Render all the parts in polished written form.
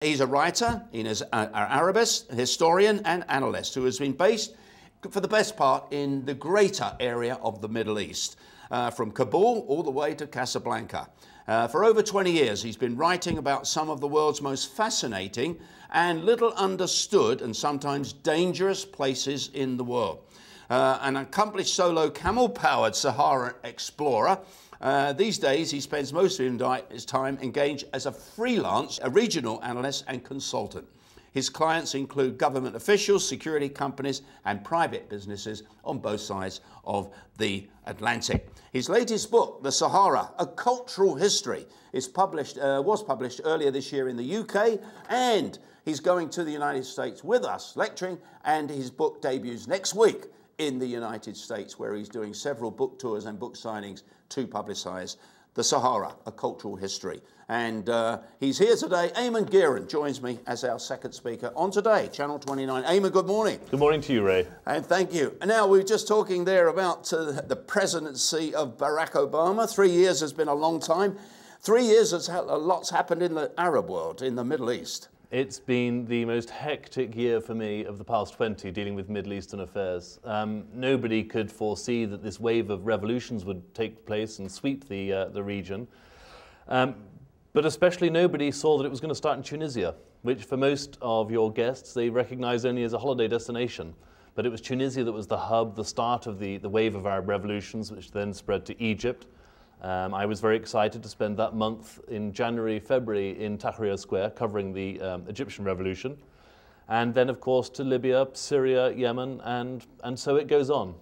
He's a writer, he's an Arabist, historian and analyst who has been based for the best part in the greater area of the Middle East, from Kabul all the way to Casablanca. For over 20 years, he's been writing about some of the world's most fascinating and little understood and sometimes dangerous places in the world. An accomplished solo camel-powered Sahara explorer, these days he spends most of his time engaged as a freelance, a regional analyst and consultant. His clients include government officials, security companies and private businesses on both sides of the Atlantic. His latest book, The Sahara, A Cultural History, was published earlier this year in the UK, and he's going to the United States with us lecturing, and his book debuts next week in the United States, where he's doing several book tours and book signings to publicise The Sahara, A Cultural History. And he's here today. Eamonn Gearon joins me as our second speaker on Today, Channel 29. Eamonn, good morning. Good morning to you, Ray. And thank you. And now, we were just talking there about the presidency of Barack Obama. 3 years has been a long time. 3 years, a lot's happened in the Arab world, in the Middle East. It's been the most hectic year for me of the past 20 dealing with Middle Eastern affairs. Nobody could foresee that this wave of revolutions would take place and sweep the region. But especially nobody saw that it was going to start in Tunisia, which for most of your guests, they recognize only as a holiday destination. But it was Tunisia that was the hub, the start of the wave of Arab revolutions, which then spread to Egypt. I was very excited to spend that month in January, February in Tahrir Square covering the Egyptian revolution. And then, of course, to Libya, Syria, Yemen, and so it goes on.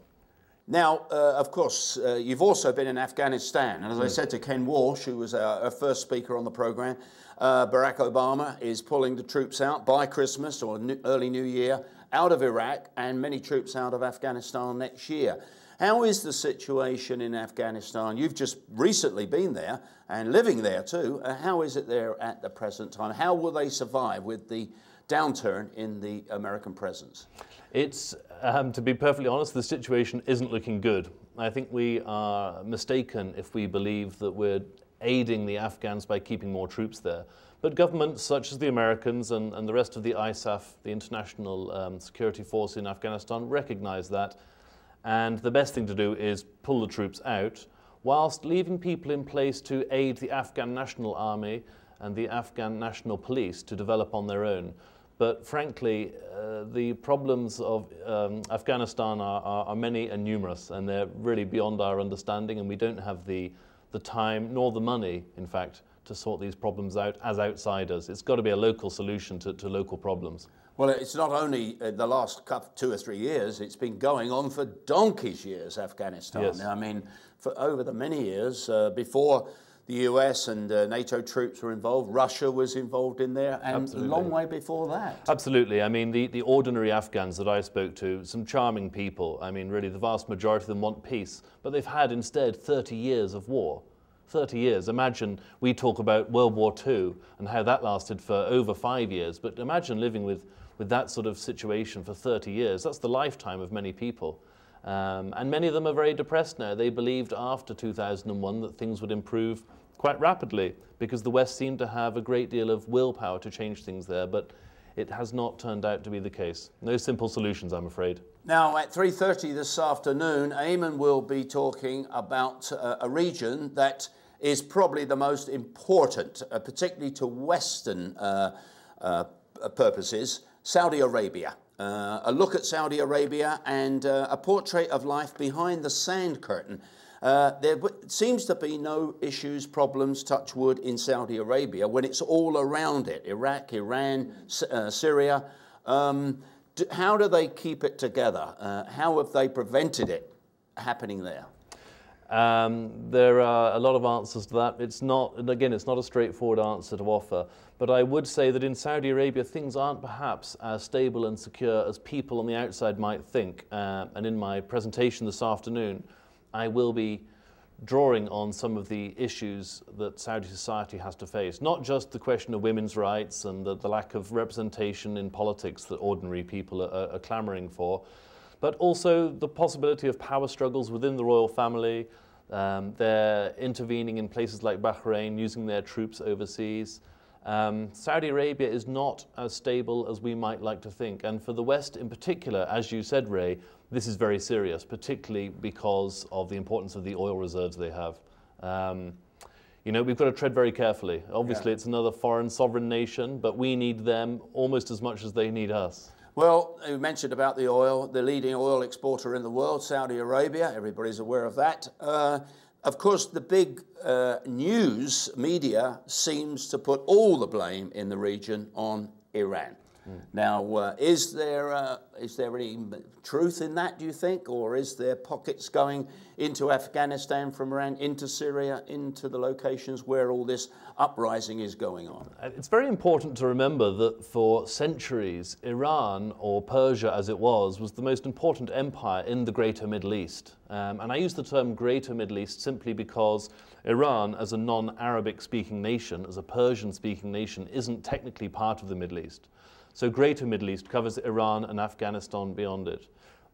Now, of course, you've also been in Afghanistan. And as I said to Ken Walsh, who was our first speaker on the programme, Barack Obama is pulling the troops out by Christmas or early New Year out of Iraq, and many troops out of Afghanistan next year. How is the situation in Afghanistan? You've just recently been there and living there too. How is it there at the present time? How will they survive with the downturn in the American presence? It's, to be perfectly honest, the situation isn't looking good. I think we are mistaken if we believe that we're aiding the Afghans by keeping more troops there. But governments such as the Americans and the rest of the ISAF, the International Security Force in Afghanistan, recognize that. And the best thing to do is pull the troops out, whilst leaving people in place to aid the Afghan National Army and the Afghan National Police to develop on their own. But frankly, the problems of Afghanistan are many and numerous, and they're really beyond our understanding, and we don't have the time nor the money, in fact, to sort these problems out as outsiders. It's got to be a local solution to local problems. Well, it's not only the last 2 or 3 years, it's been going on for donkey's years, Afghanistan. Yes. I mean, for over the many years, before the US and NATO troops were involved, Russia was involved in there, and Absolutely. A long way before that. Absolutely. I mean, the ordinary Afghans that I spoke to, some charming people. I mean, really, the vast majority of them want peace, but they've had instead 30 years of war. 30 years. Imagine we talk about World War II and how that lasted for over 5 years, but imagine living with that sort of situation for 30 years. That's the lifetime of many people. And many of them are very depressed now. They believed after 2001 that things would improve quite rapidly because the West seemed to have a great deal of willpower to change things there, but it has not turned out to be the case. No simple solutions, I'm afraid. Now, at 3:30 this afternoon, Eamonn will be talking about a region that is probably the most important, particularly to Western purposes, Saudi Arabia. A look at Saudi Arabia and a portrait of life behind the sand curtain. There seems to be no issues, problems, touch wood, in Saudi Arabia when it's all around it. Iraq, Iran, Syria. How do they keep it together? How have they prevented it happening there? There are a lot of answers to that. It's not, and again, it's not a straightforward answer to offer. But I would say that in Saudi Arabia, things aren't perhaps as stable and secure as people on the outside might think. And in my presentation this afternoon, I will be drawing on some of the issues that Saudi society has to face. Not just the question of women's rights and the lack of representation in politics that ordinary people are clamoring for, but also the possibility of power struggles within the royal family. They're intervening in places like Bahrain, using their troops overseas. Saudi Arabia is not as stable as we might like to think. And for the West in particular, as you said, Ray, this is very serious, particularly because of the importance of the oil reserves they have. You know, we've got to tread very carefully. Obviously, it's another foreign sovereign nation, but we need them almost as much as they need us. Well, you mentioned about the oil, the leading oil exporter in the world, Saudi Arabia. Everybody's aware of that. Of course, the big news media seems to put all the blame in the region on Iran. Now, is there any truth in that, do you think? Or is there pockets going into Afghanistan from Iran, into Syria, into the locations where all this uprising is going on? It's very important to remember that for centuries, Iran, or Persia as it was the most important empire in the Greater Middle East. And I use the term Greater Middle East simply because Iran, as a non-Arabic speaking nation, as a Persian speaking nation, isn't technically part of the Middle East. So Greater Middle East covers Iran and Afghanistan beyond it.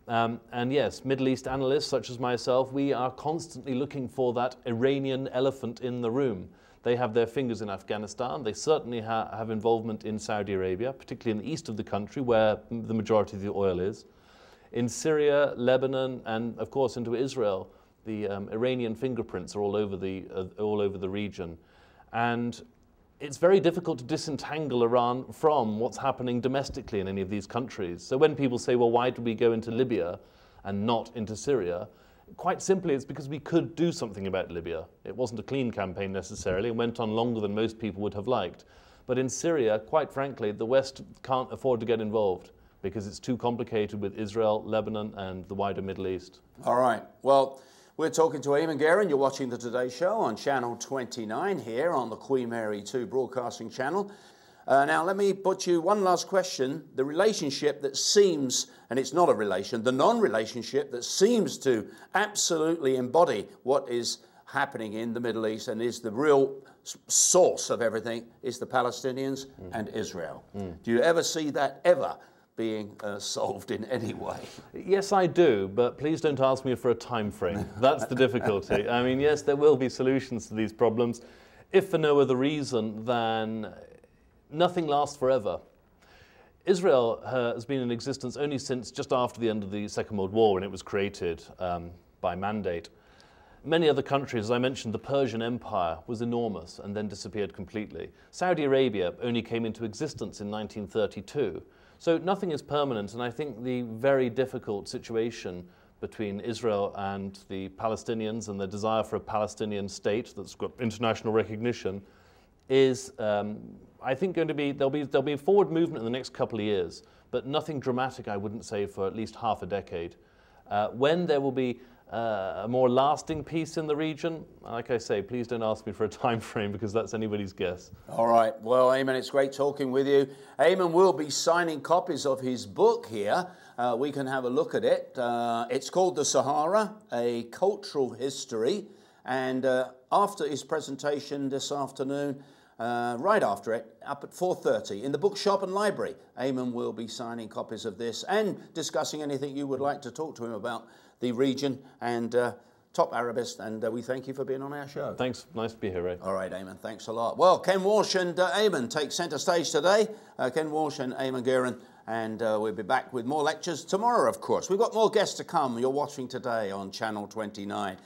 And yes, Middle East analysts such as myself, we are constantly looking for that Iranian elephant in the room. They have their fingers in Afghanistan. They certainly have involvement in Saudi Arabia, particularly in the east of the country where the majority of the oil is. In Syria, Lebanon, and of course into Israel, the Iranian fingerprints are all over the region. And it's very difficult to disentangle Iran from what's happening domestically in any of these countries. So when people say, well, why did we go into Libya and not into Syria? Quite simply, it's because we could do something about Libya. It wasn't a clean campaign necessarily. It went on longer than most people would have liked. But in Syria, quite frankly, the West can't afford to get involved because it's too complicated with Israel, Lebanon, and the wider Middle East. All right. Well, we're talking to Eamonn Gearon. You're watching the Today Show on Channel 29 here on the Queen Mary 2 broadcasting channel. Now, let me put you one last question. The relationship that seems, and it's not a relation, the non-relationship that seems to absolutely embody what is happening in the Middle East and is the real source of everything is the Palestinians and Israel. Do you ever see that ever being solved in any way? Yes, I do, but please don't ask me for a time frame. That's the difficulty. I mean, yes, there will be solutions to these problems, if for no other reason than nothing lasts forever. Israel has been in existence only since just after the end of the Second World War, when it was created by mandate. Many other countries, as I mentioned, the Persian Empire was enormous and then disappeared completely. Saudi Arabia only came into existence in 1932. So nothing is permanent, and I think the very difficult situation between Israel and the Palestinians and the desire for a Palestinian state that's got international recognition is, I think, going to be, there'll be a forward movement in the next couple of years, but nothing dramatic, I wouldn't say, for at least half a decade. When there will be a more lasting peace in the region, like I say, please don't ask me for a time frame because that's anybody's guess. All right. Well, Eamonn, it's great talking with you. Eamonn will be signing copies of his book here. We can have a look at it. It's called The Sahara, A Cultural History. And after his presentation this afternoon, right after it, up at 4:30 in the bookshop and library, Eamonn will be signing copies of this and discussing anything you would like to talk to him about the region and top Arabist, and we thank you for being on our show. Thanks, nice to be here, Ray. All right, Eamonn, thanks a lot. Well, Ken Walsh and Eamonn take centre stage today. Ken Walsh and Eamonn Gearon, and we'll be back with more lectures tomorrow, of course. We've got more guests to come. You're watching today on Channel 29.